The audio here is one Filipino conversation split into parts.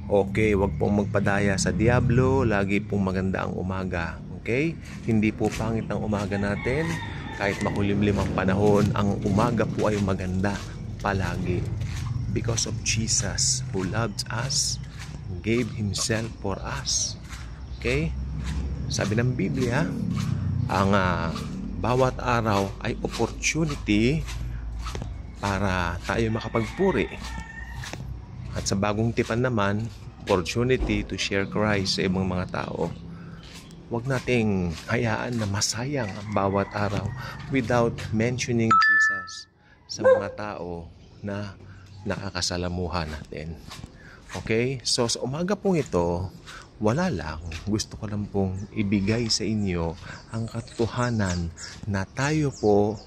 Okay, wag pong magpadaya sa diablo, lagi pong maganda ang umaga. Okay? Hindi po pangit ang umaga natin. Kahit makulimlim ang panahon, ang umaga po ay maganda palagi. Because of Jesus who loved us, gave Himself for us. Okay? Sabi ng Biblia, ang bawat araw ay opportunity para tayo makapagpuri. At sa bagong tipan naman, opportunity to share Christ sa ibang mga tao. Huwag nating hayaan na masayang ang bawat araw without mentioning Jesus sa mga tao na nakakasalamuhan natin. Okay? So sa umaga pong ito, wala lang. Gusto ko lang pong ibigay sa inyo ang katotohanan na tayo po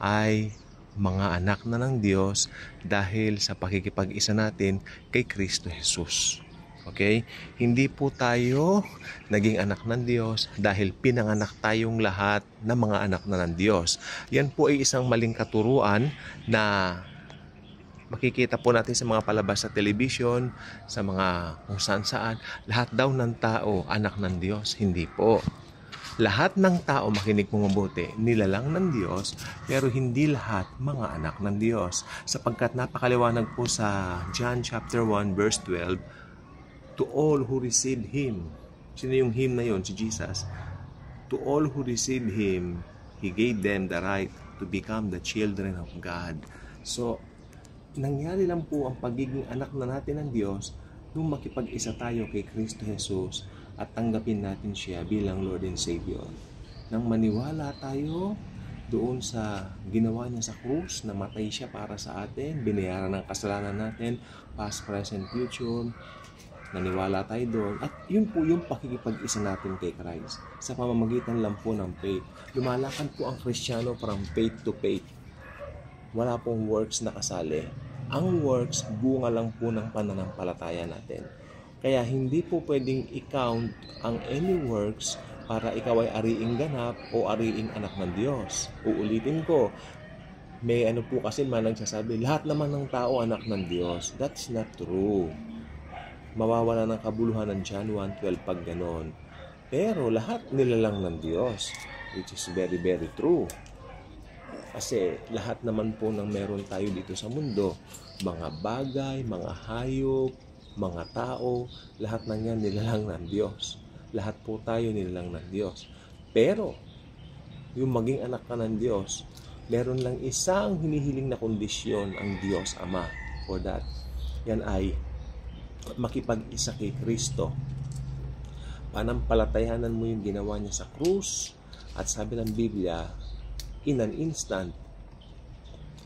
ay mga anak na ng Diyos dahil sa pakikipag-isa natin kay Kristo Jesus. Okay? Hindi po tayo naging anak ng Diyos dahil pinanganak tayong lahat na mga anak na ng Diyos. Yan po ay isang maling katuruan na makikita po natin sa mga palabas sa television, sa mga kung saan. Lahat daw ng tao anak ng Diyos. Hindi po. Lahat ng tao, makinig mo mabuti, nilalang ng Diyos, pero hindi lahat mga anak ng Diyos. Sapagkat napakaliwanag po sa John chapter 1 verse 12, to all who received Him. Sino yung Him na yon? Si Jesus. To all who received Him, He gave them the right to become the children of God. So, nangyari lang po ang pagiging anak na natin ng Diyos nung makipag-isa tayo kay Kristo Jesus at tanggapin natin siya bilang Lord and Savior. Nang maniwala tayo doon sa ginawa niya sa krus, namatay siya para sa atin, binayaran ng kasalanan natin, past, present, future, naniwala tayo doon. At yun po yung pakikipag-isa natin kay Christ. Sa pamamagitan lang po ng faith. Lumalakad po ang Kristiyano from faith to faith. Wala pong works na kasali. Ang works, bunga lang po ng pananampalataya natin. Kaya hindi po pwedeng i-count ang any works para ikaw ay ariing ganap o ariing anak ng Diyos. Uulitin ko, may ano po kasi man nagsasabi, lahat naman ng tao anak ng Diyos. That's not true. Mawawala ng kabuluhan ng John 1:12 pag ganon. Pero lahat nilalang ng Diyos, which is very, very true. Kasi lahat naman po ng meron tayo dito sa mundo, mga bagay, mga hayop, mga tao, lahat ng yan nilalang ng Diyos. Lahat po tayo nilalang ng Diyos. Pero, yung maging anak ka ng Diyos, meron lang isang hinihiling na kondisyon ang Diyos Ama for that. Yan ay makipag-isa kay Kristo. Panampalatayanan mo yung ginawa niya sa krus at sabi ng Biblia, in an instant,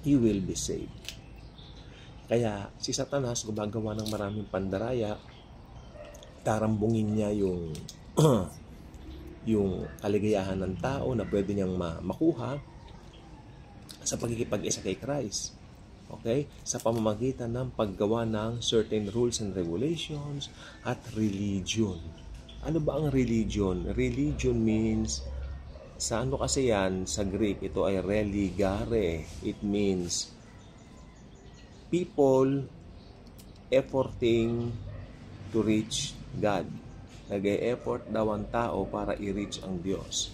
you will be saved. Kaya si Satanas gumagawa ng maraming pandaraya, tarambungin niya yung yung kaligayahan ng tao na pwede niyang makuha sa pagkikipag-isa kay Christ. Okay? Sa pamamagitan ng paggawa ng certain rules and regulations at religion. Ano ba ang religion? Religion means, sa ano kasi yan, sa Greek, ito ay religare. It means people efforting to reach God. Nag-e-effort daw ang tao para i-reach ang Diyos.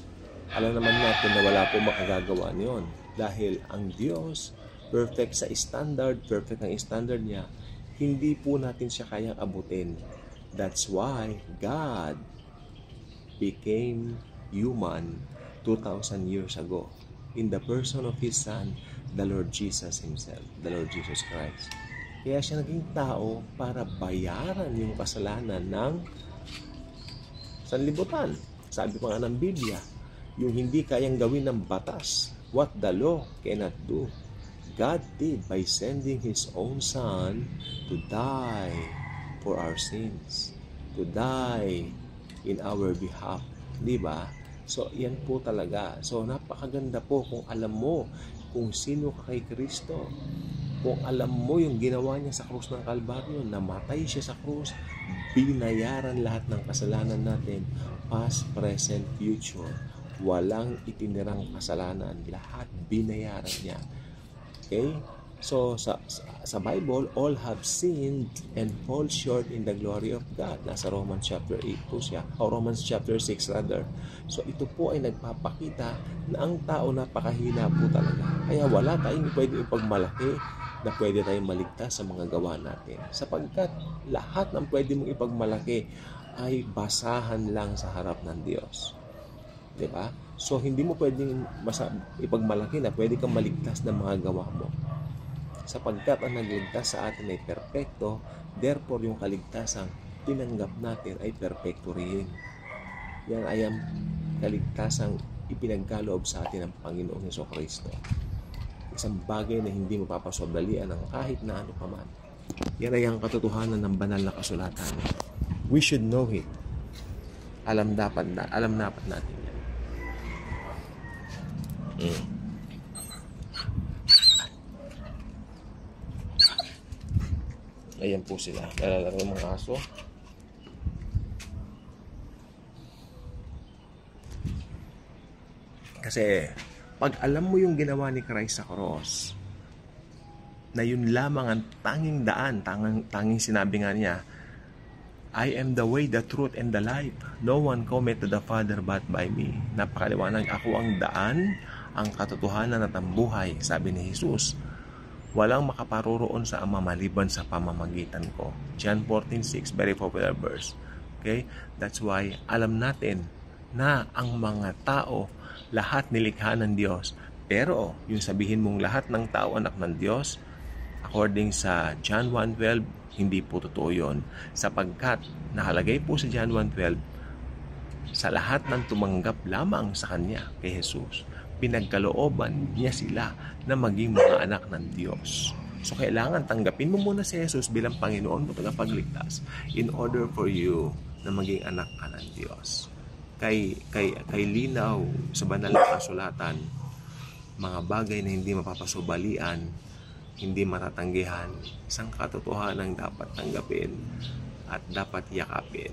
Alam naman natin na wala po makagagawa niyon. Dahil ang Diyos, perfect sa standard, perfect ang standard niya, hindi po natin siya kayang abutin. That's why God became human 2,000 years ago in the person of His Son, the Lord Jesus Himself, the Lord Jesus Christ. Kaya siya naging tao para bayaran yung kasalanan ng sanlibutan. Sabi pa nga ng Biblia, yung hindi kayang gawin ng batas, what the law cannot do, God did by sending His own Son to die for our sins, to die in our behalf. Diba? So, yan po talaga. So, napakaganda po kung alam mo kung sino ka kay Kristo. Kung alam mo yung ginawa niya sa krus ng Kalbaryo, namatay siya sa krus, binayaran lahat ng kasalanan natin, past, present, future. Walang itinirang kasalanan. Lahat binayaran niya. Okay? So sa Bible, all have sinned and fall short in the glory of God. Nasa Romans chapter 8 po siya, o Romans chapter 6 rather. So ito po ay nagpapakita na ang tao napakahina po talaga. Kaya wala tayong pwede ipagmalaki na pwede tayong maligtas sa mga gawa natin. Sapagkat lahat ng pwede mong ipagmalaki ay basahan lang sa harap ng Diyos. Diba? So hindi mo pwedeng ipagmalaki na pwede kang maligtas ng mga gawa mo. Sapagkat ang nagligtas sa atin ay perpekto, therefore yung kaligtasang tinanggap natin ay perpekto rin. Yan ay ang kaligtasang ipinagkaloob sa atin ng Panginoong Hesukristo. Isang bagay na hindi mapapasobalian ng kahit na ano paman. Yan ay ang katotohanan ng banal na kasulatan. We should know it. Alam dapat natin yan. Ayan po sila. Nalalaro ng mga aso. Kasi, pag alam mo yung ginawa ni Christ sa cross, na yun lamang ang tanging daan, tanging sinabi nga niya, I am the way, the truth, and the life. No one cometh to the Father but by me. Napakaliwanag, ako ang daan, ang katotohanan at ang buhay, sabi ni Jesus. Walang makaparoroon sa Ama maliban sa pamamagitan ko. John 14:6, very popular verse. Okay? That's why alam natin na ang mga tao, lahat nilikha ng Diyos. Pero yung sabihin mong lahat ng tao anak ng Diyos, according sa John 1:12, hindi po totoo yun. Sapagkat nakalagay po sa John 1:12, sa lahat ng tumanggap lamang sa Kanya, kay Jesus, pinagkalooban niya sila na maging mga anak ng Diyos. So kailangan tanggapin mo muna si Jesus bilang Panginoon mo tagapagligtas in order for you na maging anak ka ng Diyos. Kay linaw sa banal na kasulatan, mga bagay na hindi mapapasubalian, hindi matatanggihan, isang katotohanan dapat tanggapin at dapat yakapin.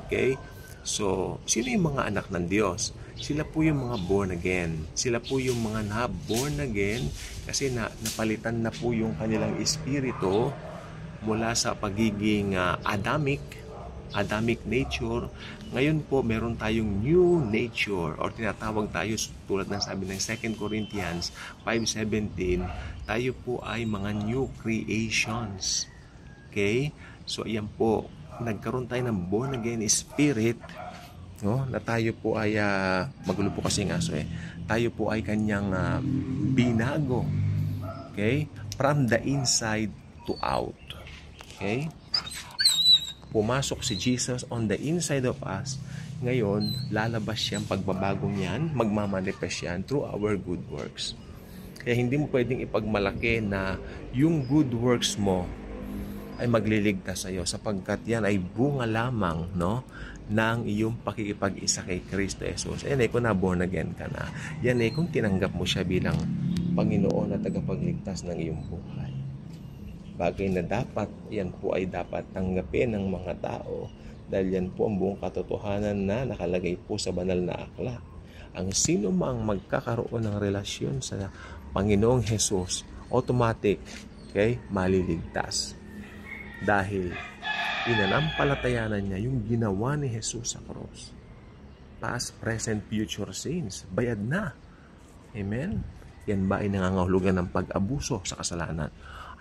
Okay? So, sino yung mga anak ng Diyos? Sila po yung mga born again. Sila po yung mga na-born again kasi napalitan na po yung kanilang espiritu mula sa pagiging Adamic nature. Ngayon po, meron tayong new nature or tinatawag tayo tulad ng sabi ng 2 Corinthians 5:17, tayo po ay mga new creations. Okay? So, ayan po, nagkaroon tayo ng born again spirit, no? Na tayo po ay magulo po kasi ng aso tayo po ay kanyang binago, okay, from the inside to out. Okay, pumasok si Jesus on the inside of us. Ngayon lalabas siyang pagbabagong yan, magmamanifest yan through our good works. Kaya hindi mo pwedeng ipagmalaki na yung good works mo ay magliligtas sa iyo, sapagkat yan ay bunga lamang, no, ng iyong pakikipag-isa kay Kristo Jesus. Yan ay kung na-born again ka na. Yan ay kung tinanggap mo siya bilang Panginoon at tagapagligtas ng iyong buhay. Bagay na dapat, yan po ay dapat tanggapin ng mga tao dahil yan po ang buong katotohanan na nakalagay po sa banal na aklat. Ang sino mang magkakaroon ng relasyon sa Panginoong Jesus, automatic, okay, maliligtas. Dahil inanampalatayanan niya yung ginawa ni Jesus sa cross. Past, present, future sins. Bayad na. Amen? Yan ba ay nangangahulugan ng pag-abuso sa kasalanan?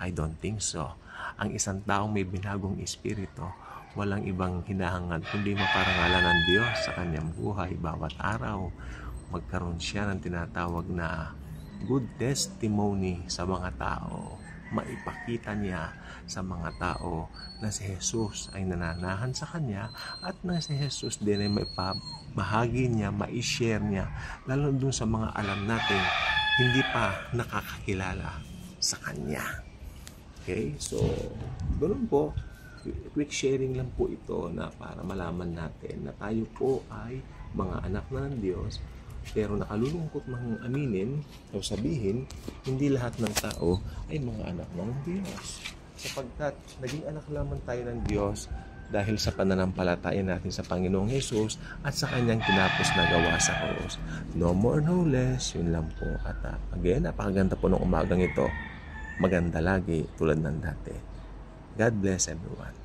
I don't think so. Ang isang taong may binagong espiritu, walang ibang hinahangad kundi maparangalan ng Diyos sa kanyang buhay bawat araw. Magkaroon siya ng tinatawag na good testimony sa mga tao. Maipakita niya sa mga tao na si Jesus ay nananahan sa kanya at na si Jesus din ay maipabahagi niya, ma-share niya, lalo dun sa mga alam natin hindi pa nakakakilala sa kanya. Okay? So, ganoon po, quick sharing lang po ito na para malaman natin na tayo po ay mga anak na ng Diyos. Pero nakalulungkot mang aminin o sabihin, hindi lahat ng tao ay mga anak ng Diyos. Sapagkat naging anak lamang tayo ng Diyos dahil sa pananampalataya natin sa Panginoong Jesus at sa kanyang tinapos na gawa sa cross. No more, no less. Yun lang po. At again, napakaganda po ng umagang ito. maganda lagi tulad ng dati. God bless everyone.